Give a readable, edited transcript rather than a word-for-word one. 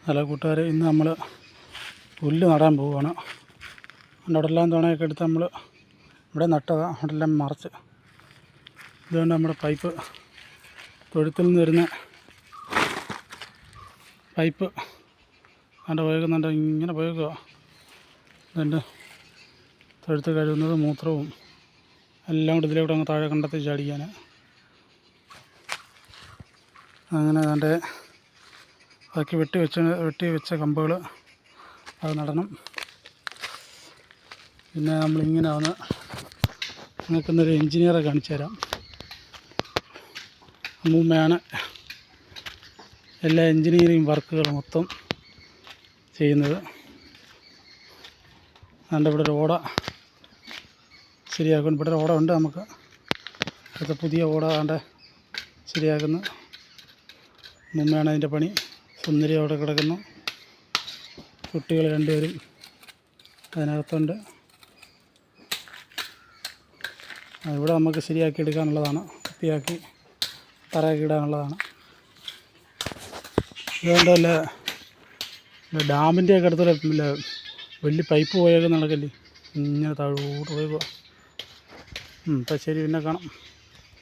Hello കൂട്ടുകാരെ, ഇന്ന് നമ്മൾ പുല്ല് നടാൻ പോവുകയാണ്. അവിടെല്ലാം തുണയൊക്കെ എടുത്ത് നമ്മൾ ഇവിടെ നട്ടതാണ്. അവിടെല്ലാം മറച്ച് ഇതുകൊണ്ട് നമ്മുടെ പൈപ്പ് തൊഴുത്തിൽ നിന്ന് വരുന്ന പൈപ്പ് അതിൻ്റെ പോയിക്കുന്നുണ്ട്. ഇങ്ങനെ പോയിക്കുക. അതുകൊണ്ട് തൊഴുത്ത് കഴുകുന്നത് മൂത്രവും എല്ലാം കൂടി ഇതിലൂടെ അങ്ങ് താഴെ കണ്ടെത്തി ചാടിക്കാൻ. അങ്ങനെ അതിൻ്റെ ബാക്കി വെട്ടി വെച്ച കമ്പുകൾ അത് നടണം. പിന്നെ നമ്മളിങ്ങനെ വന്ന് നിൽക്കുന്നൊരു എൻജിനീയറെ കാണിച്ചു തരാം. അമ്മൂമ്മയാണ് എല്ലാ എൻജിനീയറിങ് വർക്കുകൾ മൊത്തം ചെയ്യുന്നത്. അതുകൊണ്ട് ഇവിടെ ഒരു ഓട ശരിയാക്കും. ഇവിടെ ഒരു ഓട ഉണ്ട്. നമുക്ക് അടുത്ത പുതിയ ഓട ആണ്ട് ശരിയാക്കുന്നു. അമ്മൂമ്മയാണ് അതിൻ്റെ പണി. സുന്ദരി അവിടെ കിടക്കുന്നു. കുട്ടികൾ രണ്ടുപേരും അതിനകത്തുണ്ട്. ഇവിടെ നമുക്ക് ശരിയാക്കി എടുക്കാനുള്ളതാണ്. വൃത്തിയാക്കി തറയാക്കി ഇടാനുള്ളതാണ്. അതുകൊണ്ട് വല്ല ഡാമിൻ്റെയൊക്കെ അടുത്തുള്ള വലിയ പൈപ്പ് പോയൊക്കെ നടക്കല്ലേ, ഇങ്ങനെ താഴോട്ട് പോയി. അപ്പം ശരി, പിന്നെ കാണാം.